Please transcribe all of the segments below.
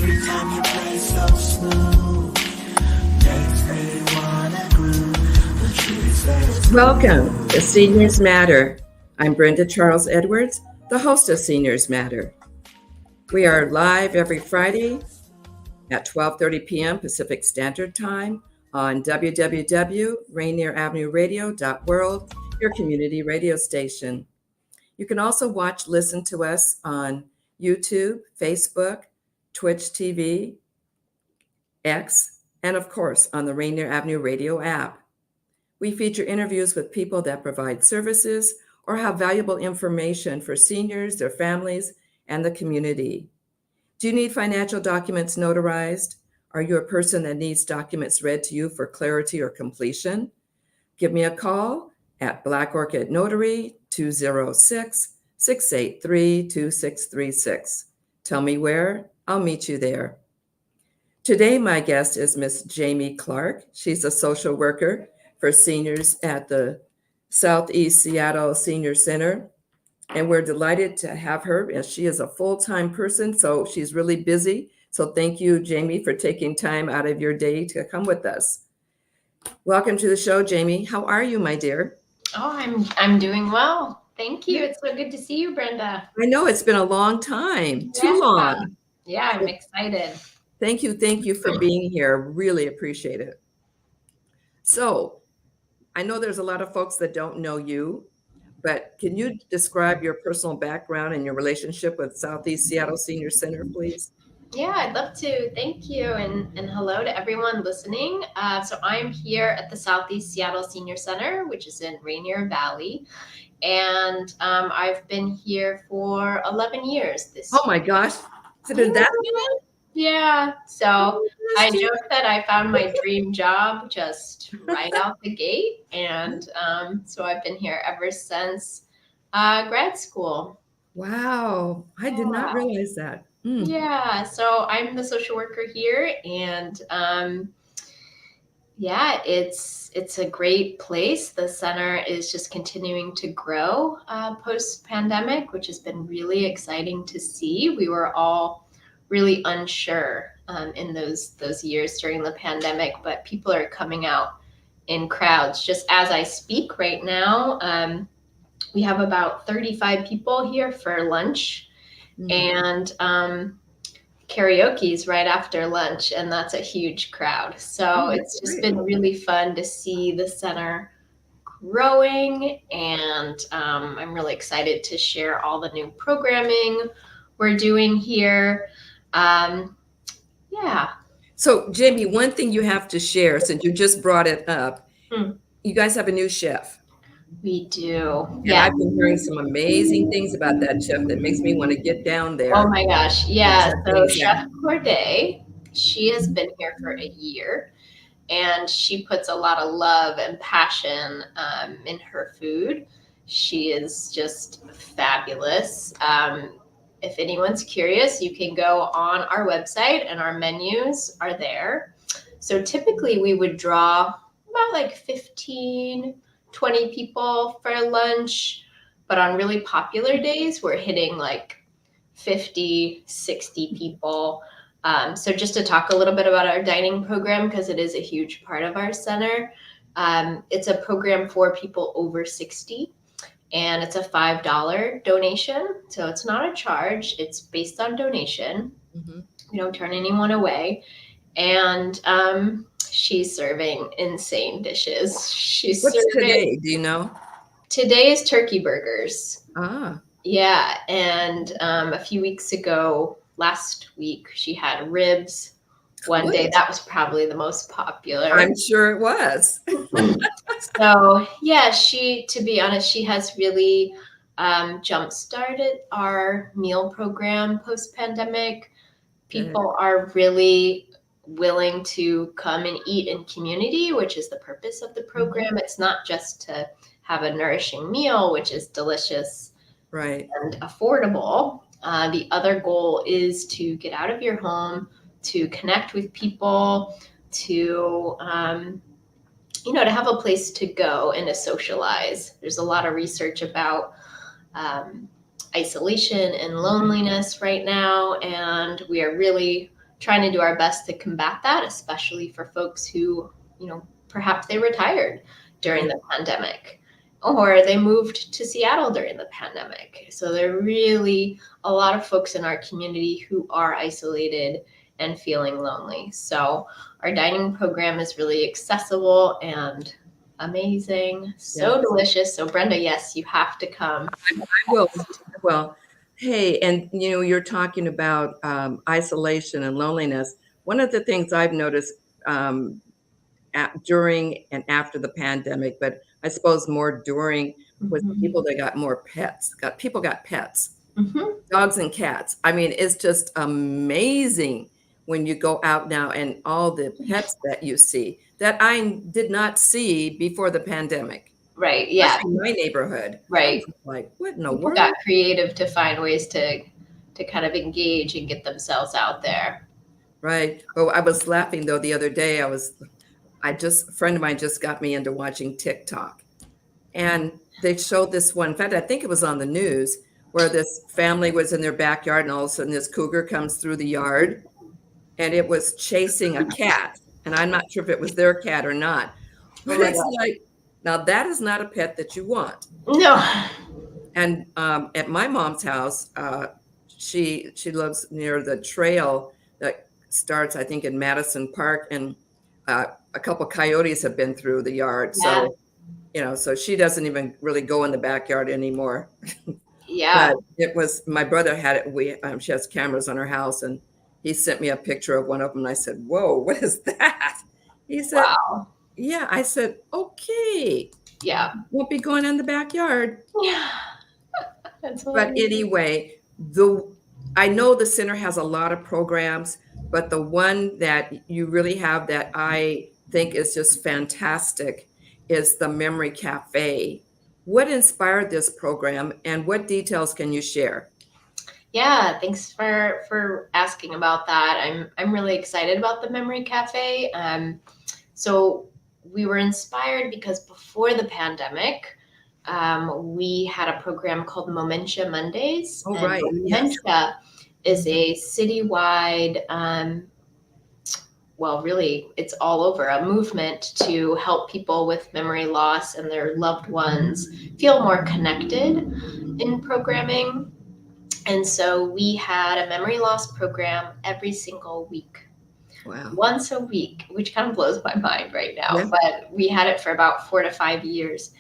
Every time you play so smooth, makes me wanna groove. The truth is Welcome to Seniors Matter. I'm Brenda Charles Edwards, the host of Seniors Matter. We are live every Friday at 12:30 p.m. Pacific Standard Time on www.Rainier Avenue Radio.world, your community radio station. You can also listen to us on YouTube, Facebook, Twitch TV, X, and of course on the Rainier Avenue Radio App. We feature interviews with people that provide services or have valuable information for seniors, their families, and the community. Do you need financial documents notarized? Are you a person that needs documents read to you for clarity or completion? Give me a call at Black Orchid Notary 206-683-2636. Tell me where, I'll meet you there. Today, my guest is Miss Jamie Clark. She's a social worker for seniors at the Southeast Seattle Senior Center. And we're delighted to have her, as she is a full-time person, so she's really busy. So thank you, Jamie, for taking time out of your day to come with us. Welcome to the show, Jamie. How are you, my dear? Oh, I'm doing well. Thank you. It's so good to see you, Brenda. I know it's been a long time, too long. Yeah, I'm excited. Thank you for being here. Really appreciate it. So I know there's a lot of folks that don't know you, but can you describe your personal background and your relationship with Southeast Seattle Senior Center, please? Yeah, I'd love to. Thank you. And hello to everyone listening. So I'm here at the Southeast Seattle Senior Center, which is in Rainier Valley. And I've been here for 11 years this year. Oh my gosh. Has it been that long? Yeah. So I joke that I found my dream job just right out the gate. And so I've been here ever since grad school. Wow. I did not realize that. Yeah. So I'm the social worker here. And yeah, it's a great place. The center is just continuing to grow post-pandemic, which has been really exciting to see. We were all really unsure in those years during the pandemic, but people are coming out in crowds. Just as I speak right now, we have about 35 people here for lunch, and karaoke's right after lunch, and that's a huge crowd. So it's just been really fun to see the center growing, and I'm really excited to share all the new programming we're doing here. Yeah. So Jamie, one thing you have to share, since you just brought it up, you guys have a new chef. We do. And I've been hearing some amazing things about that chef that makes me want to get down there. Oh my gosh. Yeah. So Chef Corday, she has been here for a year, and she puts a lot of love and passion in her food. She is just fabulous. If anyone's curious, you can go on our website and our menus are there. So typically we would draw about like 15, 20 people for lunch, but on really popular days, we're hitting like 50, 60 people. So just to talk a little bit about our dining program, because it is a huge part of our center. It's a program for people over 60. And it's a $5 donation. So it's not a charge. It's based on donation. We don't turn anyone away. And she's serving insane dishes. What's today? Do you know? Today is turkey burgers. Ah. Yeah. And a few weeks ago, last week, she had ribs. One day, that was probably the most popular. I'm sure it was. So yeah, to be honest, she has really jump-started our meal program post-pandemic. People are really willing to come and eat in community, which is the purpose of the program. It's not just to have a nourishing meal, which is delicious and affordable. The other goal is to get out of your home, to connect with people, to to have a place to go and to socialize. There's a lot of research about isolation and loneliness right now, and we are really trying to do our best to combat that, especially for folks who, perhaps they retired during the pandemic, or they moved to Seattle during the pandemic. So there are really a lot of folks in our community who are isolated and feeling lonely. So our dining program is really accessible and amazing, so delicious. So Brenda, yes, you have to come. I will. Well, hey, and you're talking about isolation and loneliness. One of the things I've noticed during and after the pandemic, but I suppose more during, was people that got more pets. People got pets, dogs and cats. I mean, it's just amazing when you go out now and all the pets that you see that I did not see before the pandemic. Right. Yeah. In my neighborhood. Right. Like, what in the People world? got creative to find ways to kind of engage and get themselves out there. Right. Oh, I was laughing though the other day. A friend of mine just got me into watching TikTok, and they showed this one. In fact, I think it was on the news where this family was in their backyard, and all of a sudden this cougar comes through the yard, and it was chasing a cat. And I'm not sure if it was their cat or not. But it's like, now that is not a pet that you want. No. And at my mom's house, she lives near the trail that starts, I think, in Madison Park, and a couple coyotes have been through the yard. Yeah. So, so she doesn't even really go in the backyard anymore. Yeah. But it was, my brother had it. She has cameras on her house, and he sent me a picture of one of them. And I said, "Whoa, what is that?" He said, "Wow." Yeah. I said, "Okay. Yeah. Won't be going in the backyard." Yeah. But anyway, I know the center has a lot of programs, but the one that you really have that I think is just fantastic is the Memory Cafe. What inspired this program, and what details can you share? Yeah, thanks for asking about that. I'm really excited about the Memory Cafe. So we were inspired because before the pandemic, we had a program called Momentia Mondays. Oh, right. Momentia is a citywide, well, really, it's all over, a movement to help people with memory loss and their loved ones feel more connected in programming. And so we had a memory loss program every single week. Wow. Once a week, which kind of blows my mind right now, but we had it for about 4 to 5 years.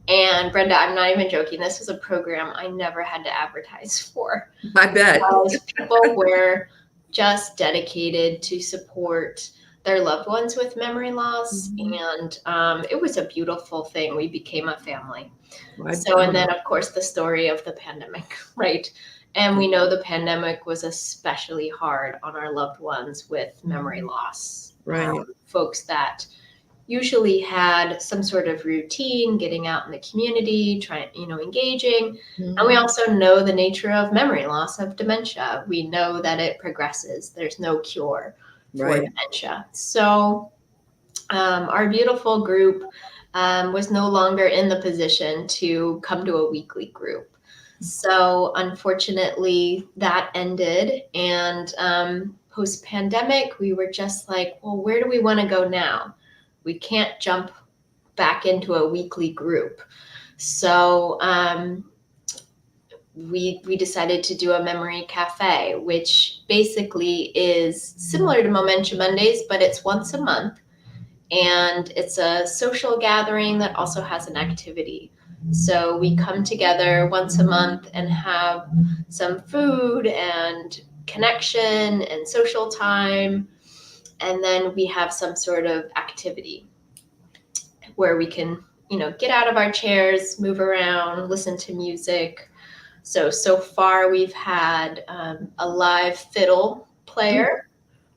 And Brenda, I'm not even joking. This was a program I never had to advertise for. I bet. People were just dedicated to support their loved ones with memory loss. And it was a beautiful thing. We became a family. And then, of course, the story of the pandemic, right? And we know the pandemic was especially hard on our loved ones with memory loss. Right. Folks that usually had some sort of routine, getting out in the community, engaging. And we also know the nature of memory loss, of dementia. We know that it progresses. There's no cure for dementia. So our beautiful group was no longer in the position to come to a weekly group. So unfortunately that ended, and post-pandemic, we were just like, well, where do we want to go now? We can't jump back into a weekly group. So we decided to do a Memory Cafe, which basically is similar to Momentia Mondays, but it's once a month. And it's a social gathering that also has an activity. So we come together once a month and have some food and connection and social time. And then we have some sort of activity where we can, get out of our chairs, move around, listen to music. So far we've had a live fiddle player,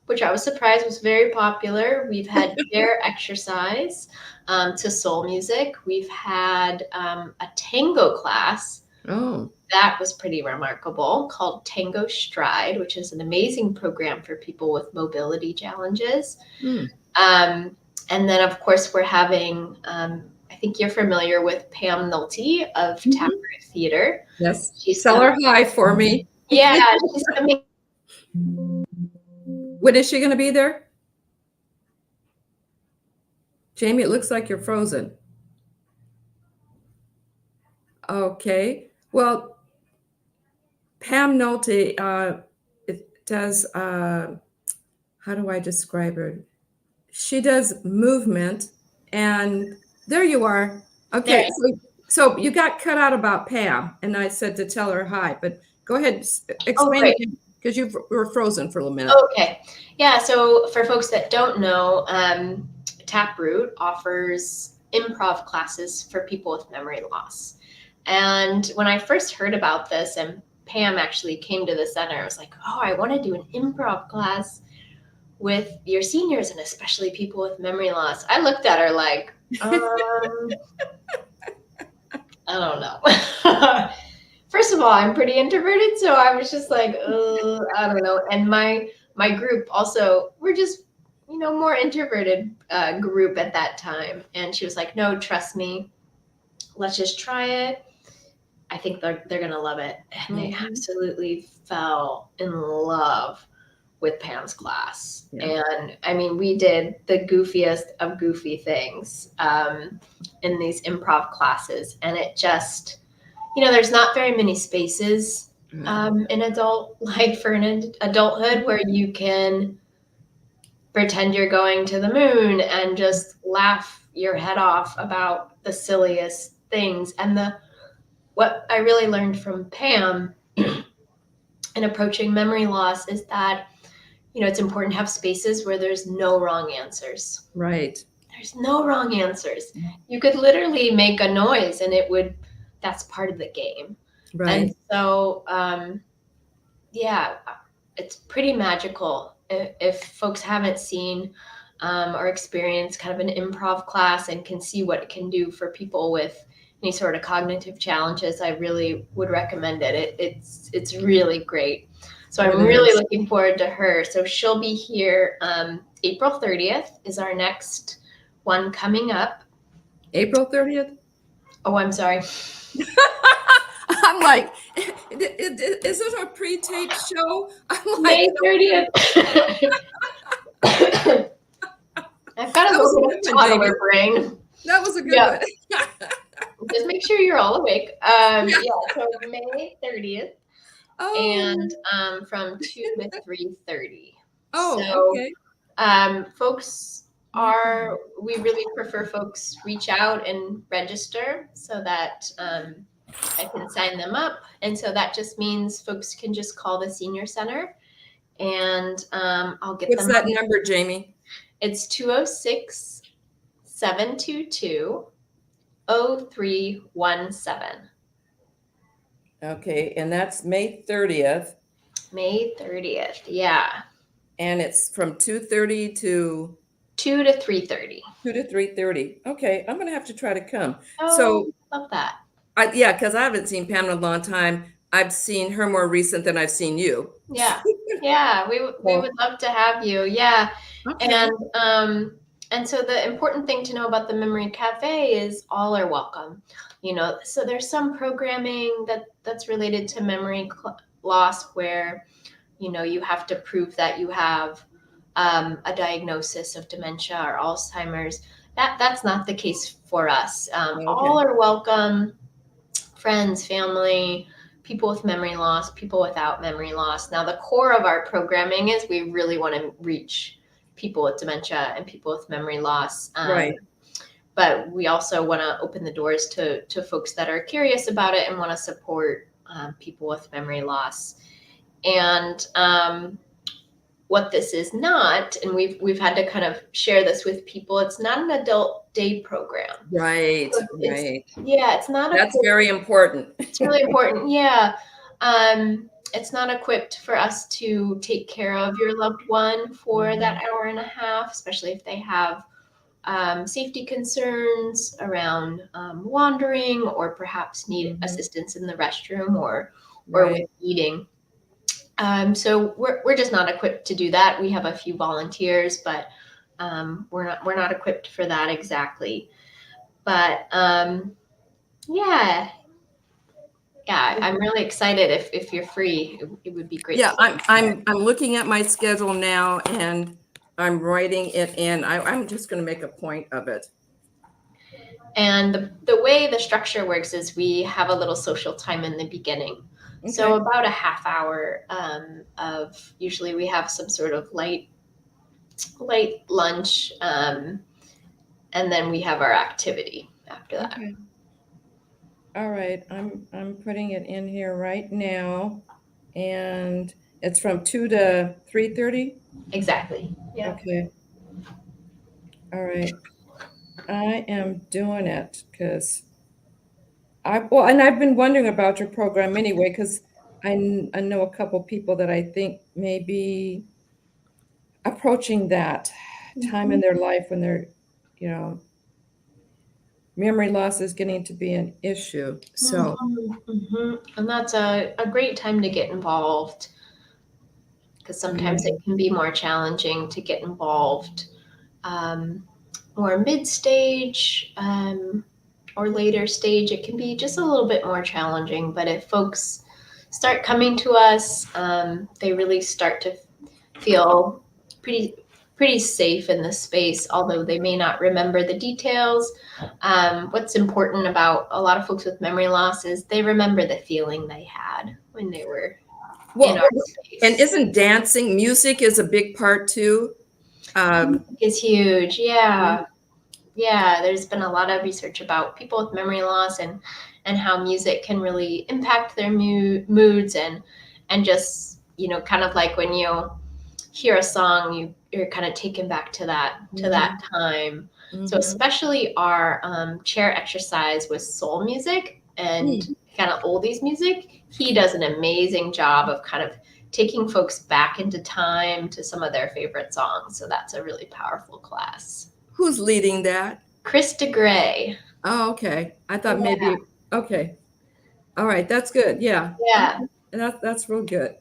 which I was surprised was very popular. We've had chair exercise to soul music. We've had a tango class. Oh. That was pretty remarkable, called Tango Stride, which is an amazing program for people with mobility challenges. And then, of course, we're having, I think you're familiar with Pam Nolte of Taproot Theater. Yes. Tell her hi for me. Yeah, she's coming. When is she going to be there? Jamie, it looks like you're frozen. Okay. Well, Pam Nolte it does, how do I describe her? She does movement, and there you are. Okay, so you got cut out about Pam, and I said to tell her hi, but go ahead, explain great. again, because you were frozen for a minute. Okay. Yeah. So for folks that don't know, Taproot offers improv classes for people with memory loss. And when I first heard about this, and Pam actually came to the center, I was like, oh, I want to do an improv class with your seniors and especially people with memory loss. I looked at her like, I don't know. First of all, I'm pretty introverted, so I was just like, I don't know. And my group also, we're just, more introverted group at that time. And she was like, no, trust me, let's just try it. I think they're gonna love it. And they absolutely fell in love with Pam's class. Yeah. And I mean, we did the goofiest of goofy things in these improv classes. And it just, there's not very many spaces in adult life or in adulthood where you can pretend you're going to the moon and just laugh your head off about the silliest things. And what I really learned from Pam in approaching memory loss is that, it's important to have spaces where there's no wrong answers. Right. There's no wrong answers. You could literally make a noise and that's part of the game. Right. And so, it's pretty magical. If folks haven't seen or experienced kind of an improv class and can see what it can do for people with any sort of cognitive challenges, I really would recommend it. It's really great. So I'm really looking forward to her. So she'll be here April 30th is our next one coming up. April 30th? Oh, I'm sorry. I'm like, is it a pre-taped show? I'm like, May 30th. I've got a little bit of toddler brain. That was a good one. Just make sure you're all awake. So May 30th. And from 2 to 3:30. Okay. Folks we really prefer folks reach out and register so that I can sign them up. And so that just means folks can just call the senior center and I'll get them. What's that number, Jamie? It's 206-722-0317. Okay, and that's May 30th. May 30th, yeah. And it's from 2:30 to 2 to 3:30. 2 to 3:30. Okay, I'm gonna have to try to come. Oh, so love that. Because I haven't seen Pam in a long time. I've seen her more recent than I've seen you. Yeah, we would love to have you. Yeah, okay. And so the important thing to know about the Memory Cafe is all are welcome. So there's some programming that's related to memory loss where, you have to prove that you have a diagnosis of dementia or Alzheimer's. That's not the case for us. Okay. All are welcome. Friends, family, people with memory loss, people without memory loss. Now, the core of our programming is we really want to reach people with dementia and people with memory loss. Right. But we also want to open the doors to folks that are curious about it and want to support people with memory loss. And what this is not, and we've had to kind of share this with people, it's not an adult day program. Right, so right. It's not. That's very important. It's really important, yeah. It's not equipped for us to take care of your loved one for that hour and a half, especially if they have safety concerns around wandering or perhaps need assistance in the restroom or with eating. So we're just not equipped to do that. We have a few volunteers, but we're not equipped for that exactly. But yeah, I'm really excited. If you're free, it would be great. Yeah, to I'm looking at my schedule now and I'm writing it in. I'm just going to make a point of it. And the way the structure works is we have a little social time in the beginning. Okay. So about a half hour of, usually we have some sort of light lunch, and then we have our activity after that. Okay. All right, I'm putting it in here right now, and it's from 2 to 3:30. Exactly. Yeah. Okay. All right. I am doing it because and I've been wondering about your program anyway, because I know a couple people that I think may be approaching that time in their life when they're, you know, memory loss is getting to be an issue. So, And that's a great time to get involved, because sometimes it can be more challenging to get involved, or mid-stage, or later stage. It can be just a little bit more challenging, but if folks start coming to us, they really start to feel pretty safe in the space, although they may not remember the details. What's important about a lot of folks with memory loss is they remember the feeling they had when they were in our space. and isn't dancing, music is a big part too? Is huge. Yeah. Yeah, there's been a lot of research about people with memory loss and how music can really impact their moods and just, kind of like when you hear a song, you're kind of taken back to that time. So especially our chair exercise with soul music and kind of oldies music, he does an amazing job of kind of taking folks back into time to some of their favorite songs. So that's a really powerful class. Who's leading that? Chris DeGray. Oh, okay. I thought maybe, okay. All right, that's good. Yeah. Yeah. That's real good.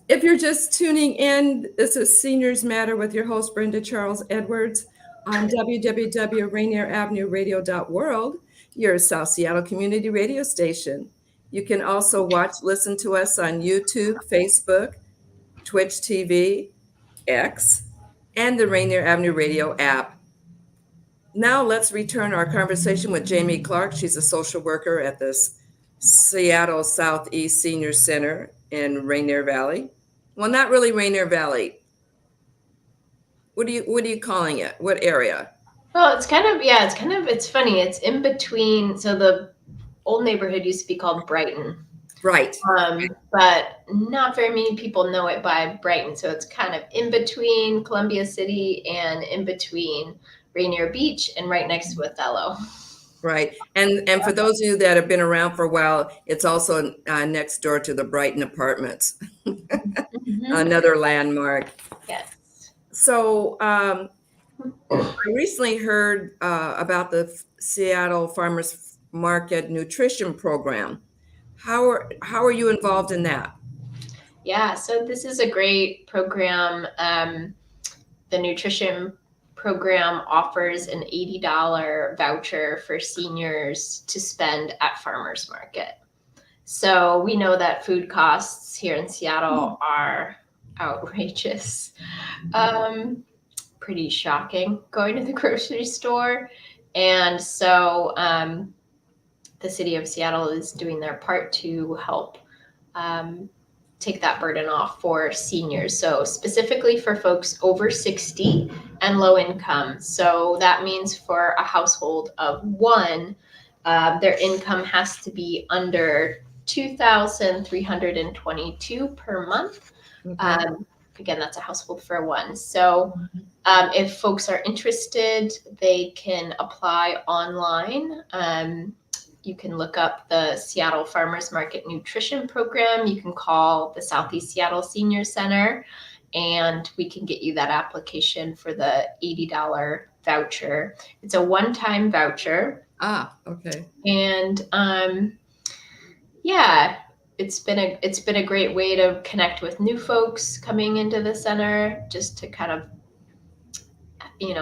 If you're just tuning in, this is Seniors Matter with your host, Brenda Charles Edwards, on www.Rainier Avenue Radio.world, your South Seattle community radio station. You can also listen to us on YouTube, Facebook, Twitch TV, X, and the Rainier Avenue Radio app. Now let's return our conversation with Jamie Clark. She's a social worker at the Seattle Southeast Senior Center in Rainier Valley. Well, not really Rainier Valley. What are you calling it? What area? Well, it's funny. It's in between. So the old neighborhood used to be called Brighton. Right. But not very many people know it by Brighton. So it's kind of in between Columbia City and in between Rainier Beach and right next to Othello. Right. And for those of you that have been around for a while, it's also next door to the Brighton Apartments, another landmark. Yes. So I recently heard about the Seattle Farmers Market Nutrition Program. How are you involved in that? Yeah, so this is a great program. The nutrition program offers an $80 voucher for seniors to spend at farmers market. So we know that food costs here in Seattle are outrageous. Pretty shocking going to the grocery store. And so the city of Seattle is doing their part to help take that burden off for seniors. So specifically for folks over 60 and low income. So that means for a household of one, their income has to be under $2,322 per month. Okay. Again, that's a household for one. So if folks are interested, they can apply online. You can look up the Seattle Farmers Market Nutrition Program. You can call the Southeast Seattle Senior Center, and we can get you that application for the $80 voucher. It's a one-time voucher. Okay. And yeah, it's been a great way to connect with new folks coming into the center, just to kind of,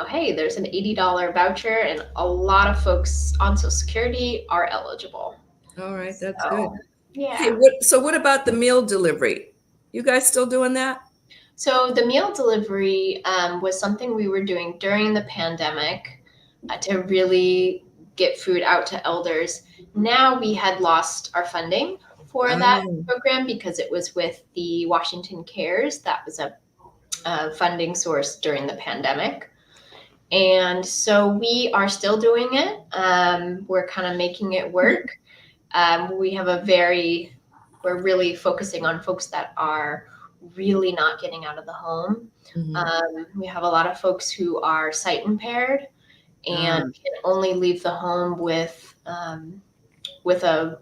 hey, there's an $80 voucher, and a lot of folks on Social Security are eligible. All right, that's good. So, yeah. Hey, what about the meal delivery? You guys still doing that? So the meal delivery was something we were doing during the pandemic to really get food out to elders. Now we had lost our funding for that Oh, program because it was with the Washington Cares. That was a funding source during the pandemic. And so we are still doing it. We're kind of making it work. We have we're really focusing on folks that are really not getting out of the home. We have a lot of folks who are sight impaired and can only leave the home with a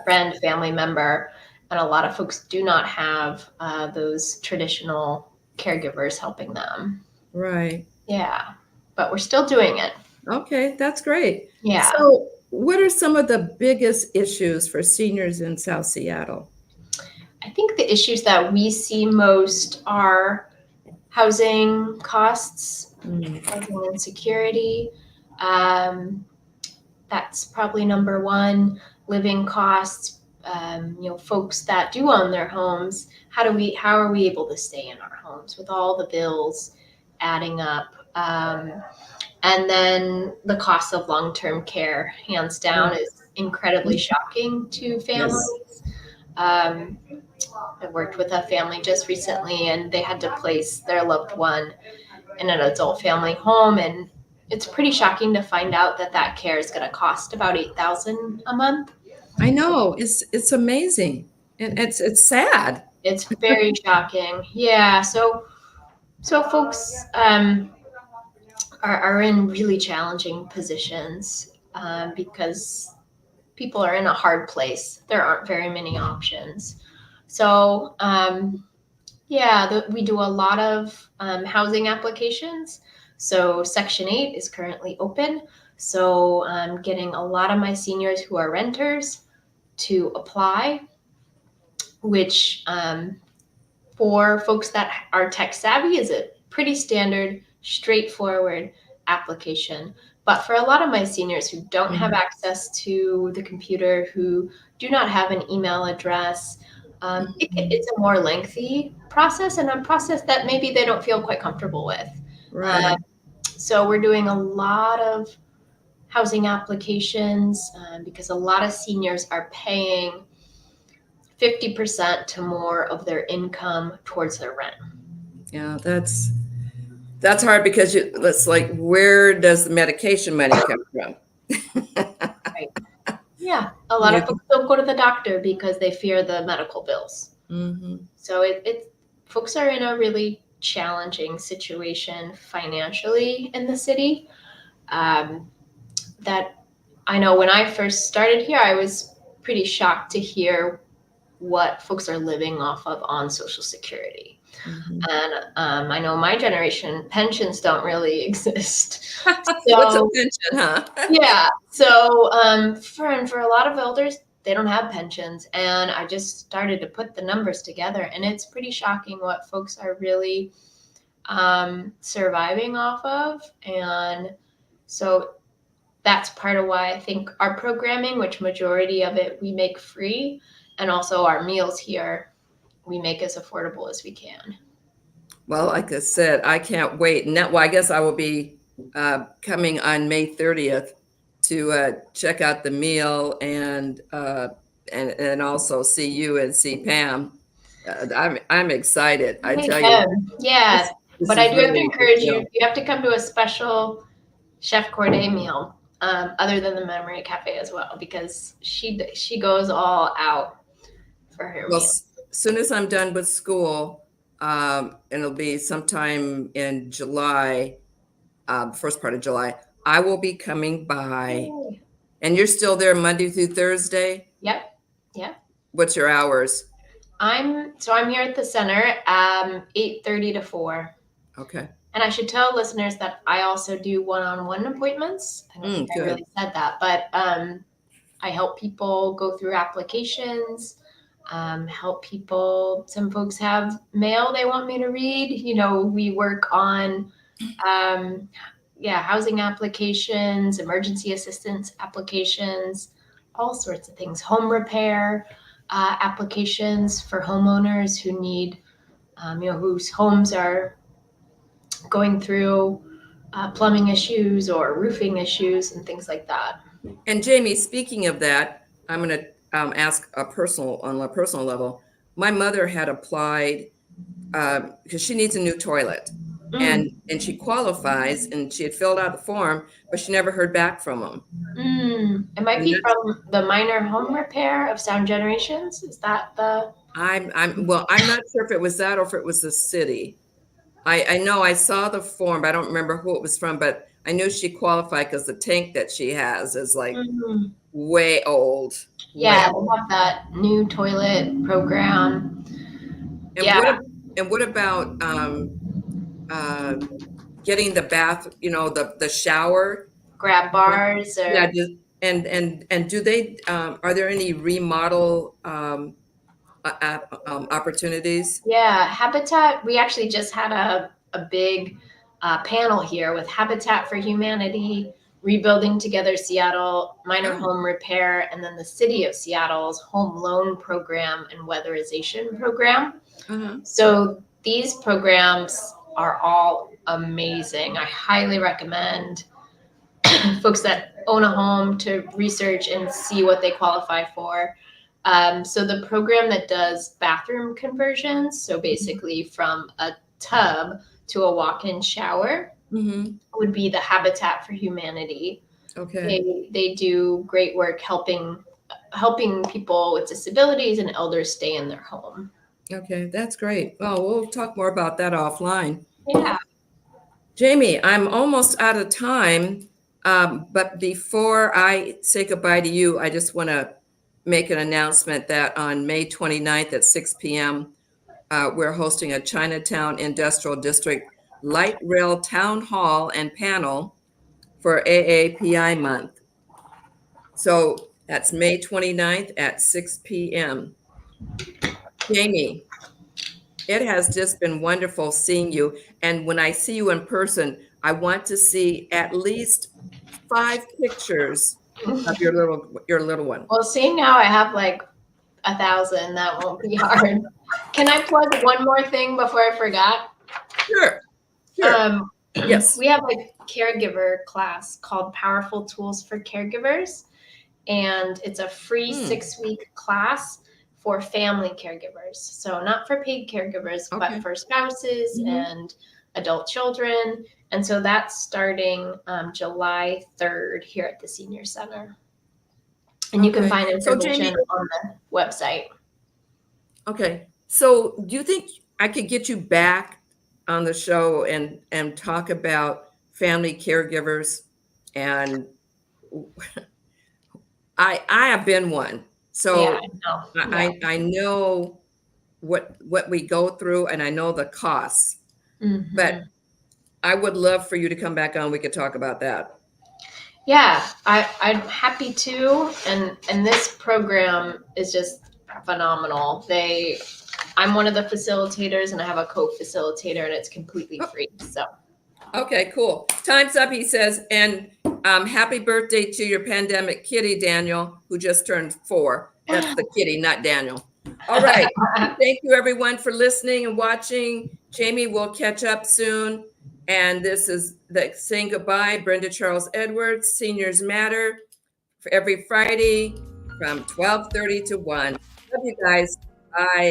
friend, family member, and a lot of folks do not have those traditional caregivers helping them. right. Yeah, but we're still doing it. Okay, that's great. Yeah. So, what are some of the biggest issues for seniors in South Seattle? I think the issues that we see most are housing costs, housing insecurity. That's probably number one. Living costs. Folks that do own their homes. How are we able to stay in our homes with all the bills adding up? And then the cost of long-term care, hands down, is incredibly shocking to families. I worked with a family just recently, and they had to place their loved one in an adult family home, and it's pretty shocking to find out that care is going to cost about $8,000 a month. I know, it's amazing, and it's sad. It's very shocking. Yeah, so folks are in really challenging positions because people are in a hard place. There aren't very many options. So we do a lot of housing applications. So Section 8 is currently open. So I'm getting a lot of my seniors who are renters to apply, which for folks that are tech savvy is a pretty standard, straightforward application. But for a lot of my seniors who don't have access to the computer, who do not have an email address, it's a more lengthy process, and a process that maybe they don't feel quite comfortable with. Right. So we're doing a lot of housing applications because a lot of seniors are paying 50% to more of their income towards their rent. Yeah, that's hard because it's like, where does the medication money come from? Right. Yeah, a lot of folks don't go to the doctor because they fear the medical bills. So folks are in a really challenging situation financially in the city. That I know when I first started here, I was pretty shocked to hear what folks are living off of on Social Security. And I know my generation, pensions don't really exist. What's a pension, huh? Yeah. So for a lot of elders, they don't have pensions. And I just started to put the numbers together, and it's pretty shocking what folks are really surviving off of. And so that's part of why I think our programming, which majority of it we make free, and also our meals here, we make as affordable as we can. Well, like I said, I can't wait. And I guess I will be coming on May 30th to check out the meal and also see you and see Pam. I'm excited. I tell you. Yeah, This but is I do have to really encourage good. you. You have to come to a special Chef Corday meal, other than the Memory Cafe as well, because she goes all out for her Well, meal. as soon as I'm done with school, and it'll be sometime in July, first part of July, I will be coming by. Yay. And you're still there Monday through Thursday? Yep. Yeah. What's your hours? I'm here at the center, 8:30 to 4. Okay. And I should tell listeners that I also do one-on-one appointments. I don't think I really said that, but I help people go through applications, help people. Some folks have mail they want me to read. We work on, housing applications, emergency assistance applications, all sorts of things, home repair applications for homeowners who need, whose homes are going through plumbing issues or roofing issues and things like that. And Jamie, speaking of that, I'm going to ask on a personal level. My mother had applied because she needs a new toilet, and she qualifies, and she had filled out the form, but she never heard back from them. It might be from the minor home repair of Sound Generations. Is that the? I'm not sure if it was that or if it was the city. I know I saw the form, but I don't remember who it was from, but I knew she qualified because the tank that she has is like way old. Yeah, they have that new toilet program. And what about getting the bath, the shower? Grab bars or Yeah, and do they are there any remodel opportunities? Yeah, Habitat. We actually just had a big panel here with Habitat for Humanity, Rebuilding Together Seattle, Minor Home Repair, and then the City of Seattle's Home Loan Program and Weatherization Program. So these programs are all amazing. I highly recommend folks that own a home to research and see what they qualify for. So the program that does bathroom conversions, so basically from a tub to a walk-in shower, would be the Habitat for Humanity. Okay. They do great work helping people with disabilities and elders stay in their home. Okay, that's great. Oh, we'll talk more about that offline. Yeah. Jamie, I'm almost out of time, but before I say goodbye to you, I just want to make an announcement that on May 29th at 6 p.m., we're hosting a Chinatown Industrial District Light Rail Town Hall and panel for AAPI month. So that's May 29th at 6 p.m. Jamie, it has just been wonderful seeing you. And when I see you in person, I want to see at least 5 pictures of your little one. Well, seeing now I have like 1,000, that won't be hard. Can I plug one more thing before I forgot? Sure. Yes. We have a caregiver class called Powerful Tools for Caregivers, and it's a free 6-week class for family caregivers. So not for paid caregivers, but for spouses and adult children. And so that's starting July 3rd here at the Senior Center. And you can find information on the website. Okay. So do you think I could get you back on the show and talk about family caregivers? And I have been one. So I know what we go through, and I know the costs. But I would love for you to come back on. We could talk about that. Yeah, I'm happy to. And this program is just phenomenal. I'm one of the facilitators, and I have a co-facilitator, and it's completely free. So. Okay, cool. Time's up, he says. And happy birthday to your pandemic kitty, Daniel, who just turned 4. That's the kitty, not Daniel. All right. Thank you, everyone, for listening and watching. Jamie, we'll catch up soon. And this is saying goodbye. Brenda Charles Edwards, Seniors Matter, for every Friday from 12:30 to 1. Love you guys. Bye.